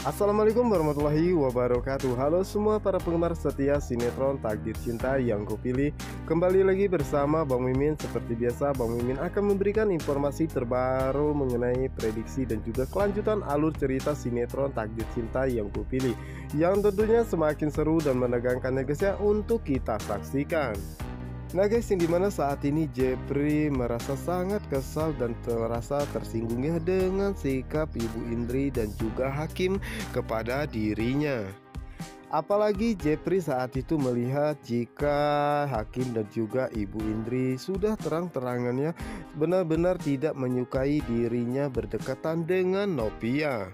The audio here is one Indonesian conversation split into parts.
Assalamualaikum warahmatullahi wabarakatuh. Halo semua para penggemar setia sinetron Takdir Cinta yang kupilih. Kembali lagi bersama Bang Mimin. Seperti biasa, Bang Mimin akan memberikan informasi terbaru mengenai prediksi dan juga kelanjutan alur cerita sinetron Takdir Cinta yang kupilih, yang tentunya semakin seru dan menegangkan ya guys ya untuk kita saksikan. Nah guys, yang dimana saat ini Jepri merasa sangat kesal dan terasa tersinggung ya dengan sikap Ibu Indri dan juga Hakim kepada dirinya. Apalagi Jepri saat itu melihat jika Hakim dan juga Ibu Indri sudah terang-terangannya benar-benar tidak menyukai dirinya berdekatan dengan Novia.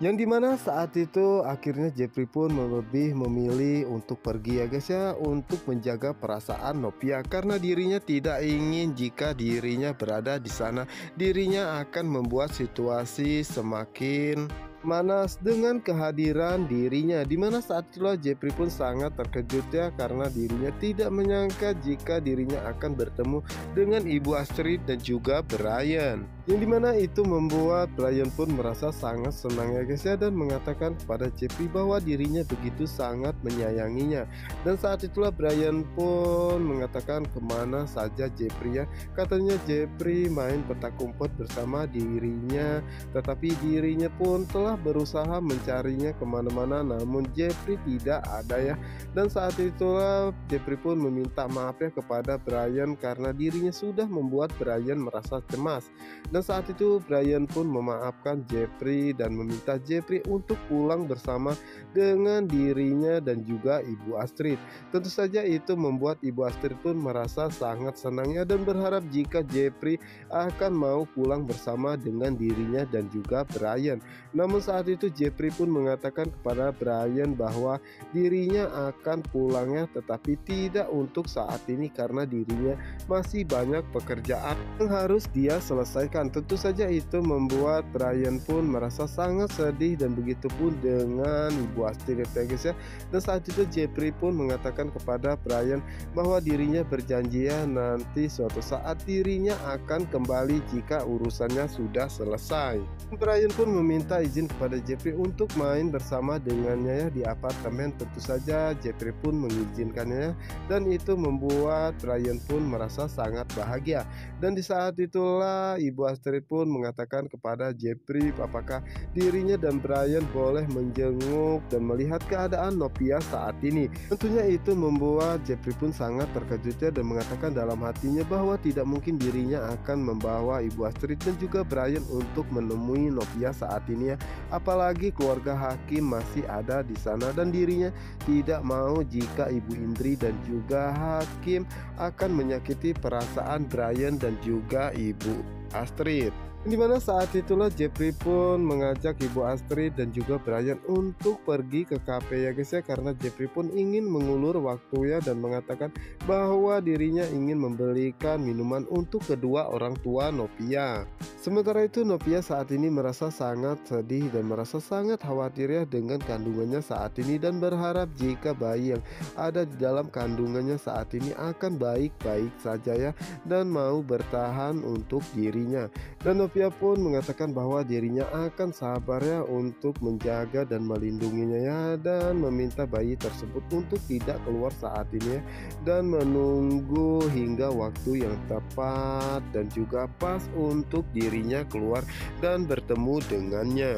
Yang dimana saat itu akhirnya Jepri pun lebih memilih untuk pergi ya guys ya, untuk menjaga perasaan Novia, karena dirinya tidak ingin jika dirinya berada di sana dirinya akan membuat situasi semakin manas dengan kehadiran dirinya. Dimana saat itulah Jepri pun sangat terkejut ya, karena dirinya tidak menyangka jika dirinya akan bertemu dengan Ibu Astrid dan juga Brian. Yang dimana itu membuat Brian pun merasa sangat senang ya guys ya, dan mengatakan kepada Jepri bahwa dirinya begitu sangat menyayanginya. Dan saat itulah Brian pun mengatakan kemana saja Jepri ya. Katanya Jepri main petak umpet bersama dirinya, tetapi dirinya pun telah berusaha mencarinya kemana-mana namun Jepri tidak ada ya. Dan saat itulah Jepri pun meminta maaf ya kepada Brian karena dirinya sudah membuat Brian merasa cemas. Dan saat itu Brian pun memaafkan Jepri dan meminta Jepri untuk pulang bersama dengan dirinya dan juga Ibu Astrid. Tentu saja itu membuat Ibu Astrid pun merasa sangat senangnya dan berharap jika Jepri akan mau pulang bersama dengan dirinya dan juga Brian. Namun saat itu Jepri pun mengatakan kepada Brian bahwa dirinya akan pulangnya, tetapi tidak untuk saat ini karena dirinya masih banyak pekerjaan yang harus dia selesaikan. Tentu saja itu membuat Brian pun merasa sangat sedih dan begitu pun dengan Ibu Astrid ya guys ya. Dan saat itu Jepri pun mengatakan kepada Brian bahwa dirinya berjanji ya nanti suatu saat dirinya akan kembali jika urusannya sudah selesai. Brian pun meminta izin kepada Jepri untuk main bersama dengannya ya di apartemen. Tentu saja Jepri pun mengizinkannya dan itu membuat Brian pun merasa sangat bahagia. Dan di saat itulah Ibu Astrid pun mengatakan kepada Jepri apakah dirinya dan Brian boleh menjenguk dan melihat keadaan Novia saat ini. Tentunya itu membuat Jepri pun sangat terkejut ya, dan mengatakan dalam hatinya bahwa tidak mungkin dirinya akan membawa Ibu Astrid dan juga Brian untuk menemui Novia saat ini ya. Apalagi keluarga Hakim masih ada di sana dan dirinya tidak mau jika Ibu Indri dan juga Hakim akan menyakiti perasaan Brian dan juga Ibu Astrid. Dimana saat itulah Jepri pun mengajak Ibu Astrid dan juga Brian untuk pergi ke kafe ya guys ya, karena Jepri pun ingin mengulur waktu ya, dan mengatakan bahwa dirinya ingin membelikan minuman untuk kedua orang tua Novia. Sementara itu Novia saat ini merasa sangat sedih dan merasa sangat khawatir ya dengan kandungannya saat ini, dan berharap jika bayi yang ada di dalam kandungannya saat ini akan baik-baik saja ya, dan mau bertahan untuk dirinya. Dan Novia pun mengatakan bahwa dirinya akan sabar ya untuk menjaga dan melindunginya ya, dan meminta bayi tersebut untuk tidak keluar saat ini ya, dan menunggu hingga waktu yang tepat dan juga pas untuk dirinya keluar dan bertemu dengannya.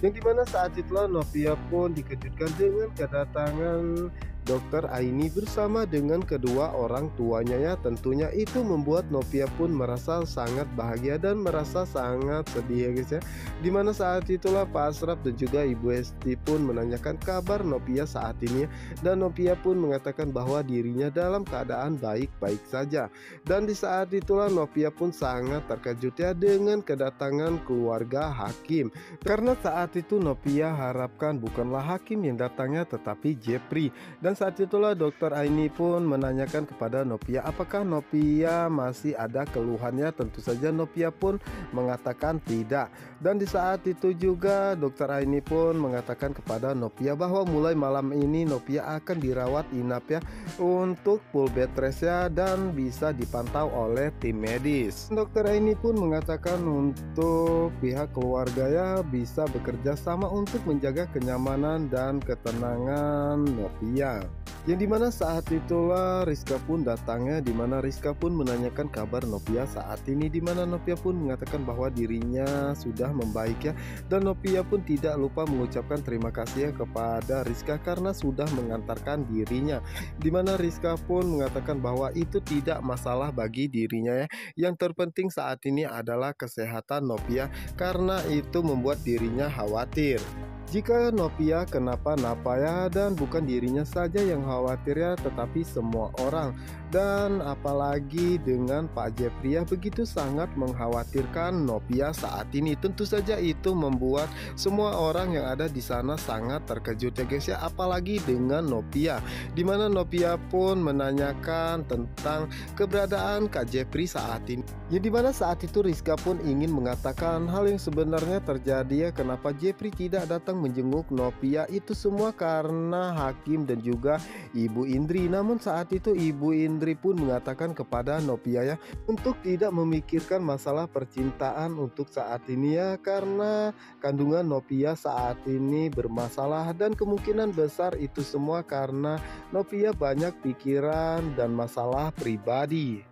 Yang dimana saat itulah Novia pun dikejutkan dengan kedatangan Dokter Aini bersama dengan kedua orang tuanya ya. Tentunya itu membuat Novia pun merasa sangat bahagia dan merasa sangat sedih ya guys ya. Dimana saat itulah Pak Asraf dan juga Ibu Esti pun menanyakan kabar Novia saat ini ya. Dan Novia pun mengatakan bahwa dirinya dalam keadaan baik-baik saja. Dan di saat itulah Novia pun sangat terkejut ya dengan kedatangan keluarga Hakim, karena saat itu Novia harapkan bukanlah Hakim yang datangnya tetapi Jepri. Dan saat itulah Dokter Aini pun menanyakan kepada Novia apakah Novia masih ada keluhannya. Tentu saja Novia pun mengatakan tidak. Dan di saat itu juga Dokter Aini pun mengatakan kepada Novia bahwa mulai malam ini Novia akan dirawat inap ya untuk full bed rest ya, dan bisa dipantau oleh tim medis. Dokter Aini pun mengatakan untuk pihak keluarga ya bisa bekerja sama untuk menjaga kenyamanan dan ketenangan Novia. Yang dimana saat itulah Rizka pun datangnya, dimana Rizka pun menanyakan kabar Novia saat ini, dimana Novia pun mengatakan bahwa dirinya sudah membaik ya, dan Novia pun tidak lupa mengucapkan terima kasih ya kepada Rizka karena sudah mengantarkan dirinya, dimana Rizka pun mengatakan bahwa itu tidak masalah bagi dirinya ya, yang terpenting saat ini adalah kesehatan Novia karena itu membuat dirinya khawatir jika Novia kenapa-napa ya, dan bukan dirinya saja yang khawatir ya, tetapi semua orang. Dan apalagi dengan Pak Jeffrey ya, begitu sangat mengkhawatirkan Novia saat ini. Tentu saja itu membuat semua orang yang ada di sana sangat terkejut ya guys ya, apalagi dengan Novia, dimana Novia pun menanyakan tentang keberadaan Kak Jeffrey saat ini. Ya dimana saat itu Rizka pun ingin mengatakan hal yang sebenarnya terjadi ya, kenapa Jeffrey tidak datang menjenguk Novia, itu semua karena Hakim dan juga Ibu Indri. Namun saat itu Ibu Indri pun mengatakan kepada Novia ya untuk tidak memikirkan masalah percintaan untuk saat ini ya, karena kandungan Novia saat ini bermasalah dan kemungkinan besar itu semua karena Novia banyak pikiran dan masalah pribadi.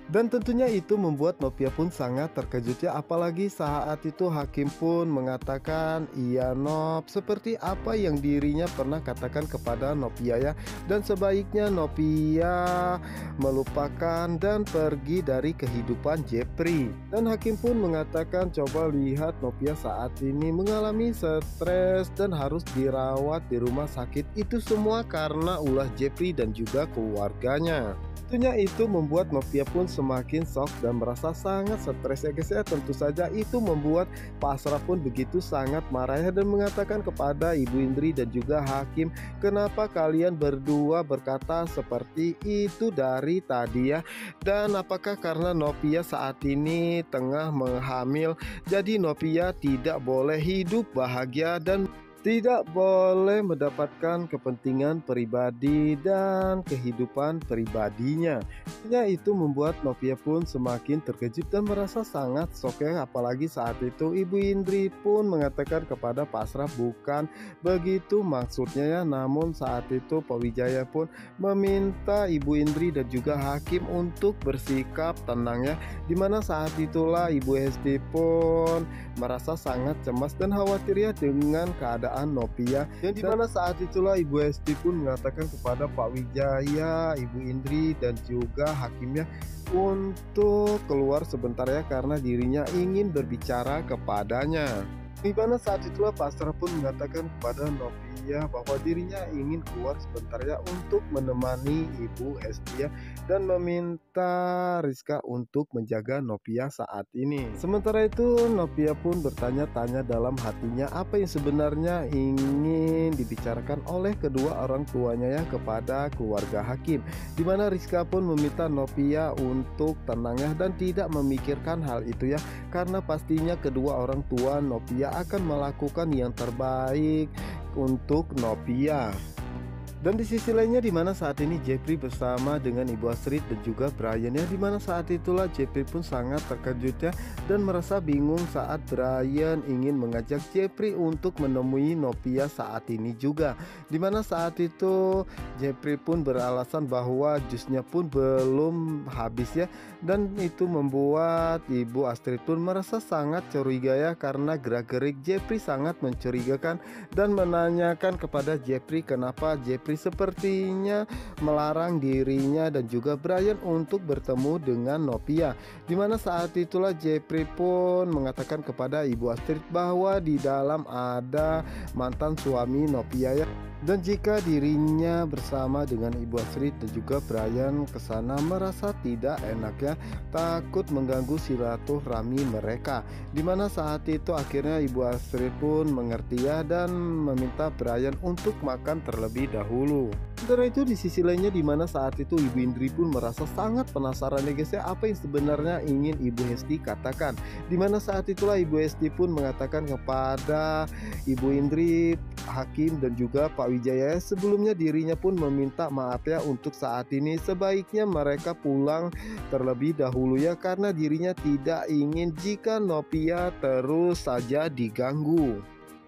Dan tentunya itu membuat Novia pun sangat terkejut ya, apalagi saat itu Hakim pun mengatakan iya Nov, seperti apa yang dirinya pernah katakan kepada Novia ya, dan sebaiknya Novia melupakan dan pergi dari kehidupan Jeffrey. Dan Hakim pun mengatakan coba lihat Novia saat ini mengalami stres dan harus dirawat di rumah sakit, itu semua karena ulah Jeffrey dan juga keluarganya. Tentunya itu membuat Novia pun semakin shock dan merasa sangat stres ya guys ya. Tentu saja itu membuat Pak Asraf pun begitu sangat marah ya, dan mengatakan kepada Ibu Indri dan juga Hakim, kenapa kalian berdua berkata seperti itu dari tadi ya, dan apakah karena Novia saat ini tengah menghamil jadi Novia tidak boleh hidup bahagia dan tidak boleh mendapatkan kepentingan pribadi dan kehidupan pribadinya. Ya, itu membuat Novia pun semakin terkejut dan merasa sangat shock ya, apalagi saat itu Ibu Indri pun mengatakan kepada Pak Asraf bukan begitu maksudnya ya, namun saat itu Pak Wijaya pun meminta Ibu Indri dan juga Hakim untuk bersikap tenang ya, dimana saat itulah Ibu Hesti pun merasa sangat cemas dan khawatir ya dengan keadaan Novia, yang dimana saat itulah Ibu Hesti pun mengatakan kepada Pak Wijaya, Ibu Indri dan juga Hakimnya untuk keluar sebentar ya, karena dirinya ingin berbicara kepadanya. Di mana saat itulah Pak Asraf pun mengatakan kepada Novia bahwa dirinya ingin keluar sebentar ya untuk menemani Ibu Hesti ya, dan meminta Rizka untuk menjaga Novia saat ini. Sementara itu Novia pun bertanya-tanya dalam hatinya apa yang sebenarnya ingin dibicarakan oleh kedua orang tuanya ya kepada keluarga Hakim, dimana Rizka pun meminta Novia untuk tenang ya dan tidak memikirkan hal itu ya, karena pastinya kedua orang tua Novia akan melakukan yang terbaik untuk Novia. Dan di sisi lainnya dimana saat ini Jeffrey bersama dengan Ibu Astrid dan juga Brian ya, dimana saat itulah Jeffrey pun sangat terkejut ya dan merasa bingung saat Brian ingin mengajak Jeffrey untuk menemui Novia saat ini juga, dimana saat itu Jeffrey pun beralasan bahwa jusnya pun belum habis ya, dan itu membuat Ibu Astrid pun merasa sangat curiga ya, karena gerak-gerik Jeffrey sangat mencurigakan dan menanyakan kepada Jeffrey kenapa Jeffrey sepertinya melarang dirinya dan juga Brian untuk bertemu dengan Novia, dimana saat itulah Jeffrey pun mengatakan kepada Ibu Astrid bahwa di dalam ada mantan suami Novia ya. Dan jika dirinya bersama dengan Ibu Astrid dan juga Brian ke sana merasa tidak enak ya, takut mengganggu silaturahmi mereka. Dimana saat itu akhirnya Ibu Astrid pun mengerti ya dan meminta Brian untuk makan terlebih dahulu. Sementara itu di sisi lainnya dimana saat itu Ibu Indri pun merasa sangat penasaran ya guys ya, apa yang sebenarnya ingin Ibu Hesti katakan. Dimana saat itulah Ibu Hesti pun mengatakan kepada Ibu Indri, Hakim dan juga Pak Wijaya, sebelumnya dirinya pun meminta maaf ya untuk saat ini sebaiknya mereka pulang terlebih dahulu ya, karena dirinya tidak ingin jika Nopia terus saja diganggu.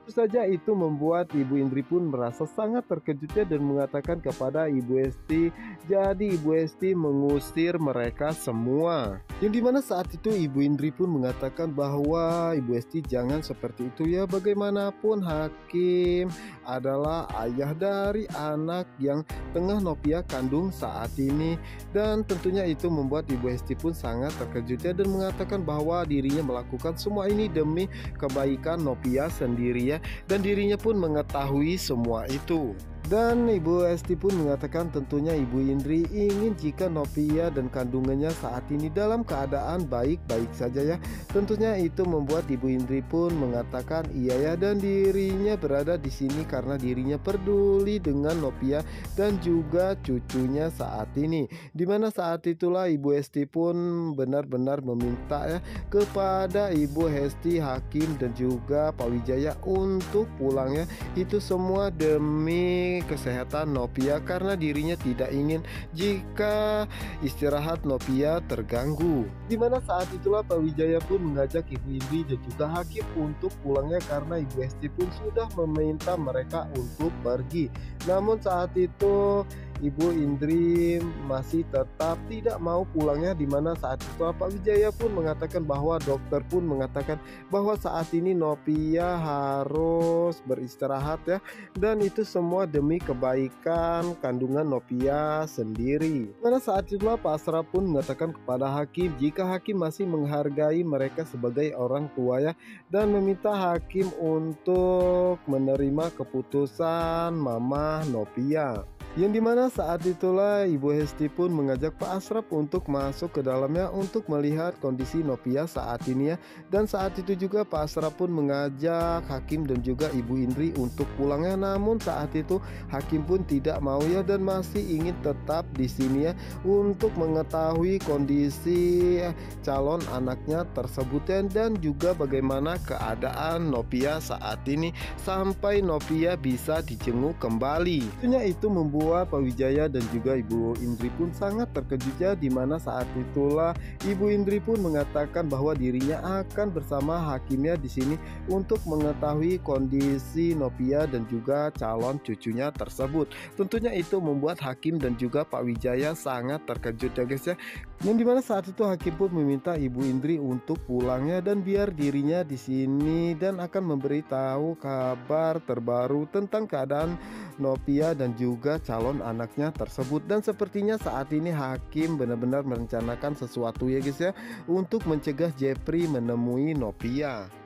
Tentu saja itu membuat Ibu Indri pun merasa sangat terkejutnya dan mengatakan kepada Ibu Hesti, jadi Ibu Hesti mengusir mereka semua. Yang dimana saat itu Ibu Indri pun mengatakan bahwa Ibu Hesti jangan seperti itu ya, bagaimanapun Hakim adalah ayah dari anak yang tengah Nopia kandung saat ini. Dan tentunya itu membuat Ibu Hesti pun sangat terkejut ya dan mengatakan bahwa dirinya melakukan semua ini demi kebaikan Nopia sendiri ya, dan dirinya pun mengetahui semua itu. Dan Ibu Hesti pun mengatakan tentunya Ibu Indri ingin jika Nopia dan kandungannya saat ini dalam keadaan baik-baik saja ya. Tentunya itu membuat Ibu Indri pun mengatakan iya ya, dan dirinya berada di sini karena dirinya peduli dengan Nopia dan juga cucunya saat ini. Dimana saat itulah Ibu Hesti pun benar-benar meminta ya kepada Ibu Hesti, Hakim dan juga Pak Wijaya untuk pulang ya. Itu semua demi kesehatan Nopia karena dirinya tidak ingin jika istirahat Nopia terganggu. Dimana saat itulah Pak Wijaya pun mengajak Ibu Indri dan juga Hakim untuk pulangnya karena Ibu Hesti pun sudah meminta mereka untuk pergi. Namun saat itu Ibu Indri masih tetap tidak mau pulangnya, dimana saat itu Pak Wijaya pun mengatakan bahwa dokter pun mengatakan bahwa saat ini Nopia harus beristirahat ya, dan itu semua demi kebaikan kandungan Nopia sendiri. Dimana saat itulah Pak Asraf pun mengatakan kepada Hakim jika Hakim masih menghargai mereka sebagai orang tua ya, dan meminta Hakim untuk menerima keputusan Mama Nopia. Yang dimana saat itulah Ibu Hesti pun mengajak Pak Asraf untuk masuk ke dalamnya untuk melihat kondisi Nopia saat ini ya. Dan saat itu juga Pak Asraf pun mengajak Hakim dan juga Ibu Indri untuk pulangnya. Namun saat itu Hakim pun tidak mau ya dan masih ingin tetap di sini ya untuk mengetahui kondisi calon anaknya tersebut dan juga bagaimana keadaan Nopia saat ini sampai Nopia bisa dijenguk kembali. Tentunya itu membuat Pak Wijaya dan juga Ibu Indri pun sangat terkejut ya, dimana saat itulah Ibu Indri pun mengatakan bahwa dirinya akan bersama Hakimnya di sini untuk mengetahui kondisi Nopia dan juga calon cucunya tersebut. Tentunya itu membuat Hakim dan juga Pak Wijaya sangat terkejut ya guys ya. Yang dimana saat itu Hakim pun meminta Ibu Indri untuk pulangnya dan biar dirinya di sini dan akan memberitahu kabar terbaru tentang keadaan Nopia dan juga calon anaknya tersebut. Dan sepertinya saat ini Hakim benar-benar merencanakan sesuatu ya guys ya untuk mencegah Jeffrey menemui Nopia.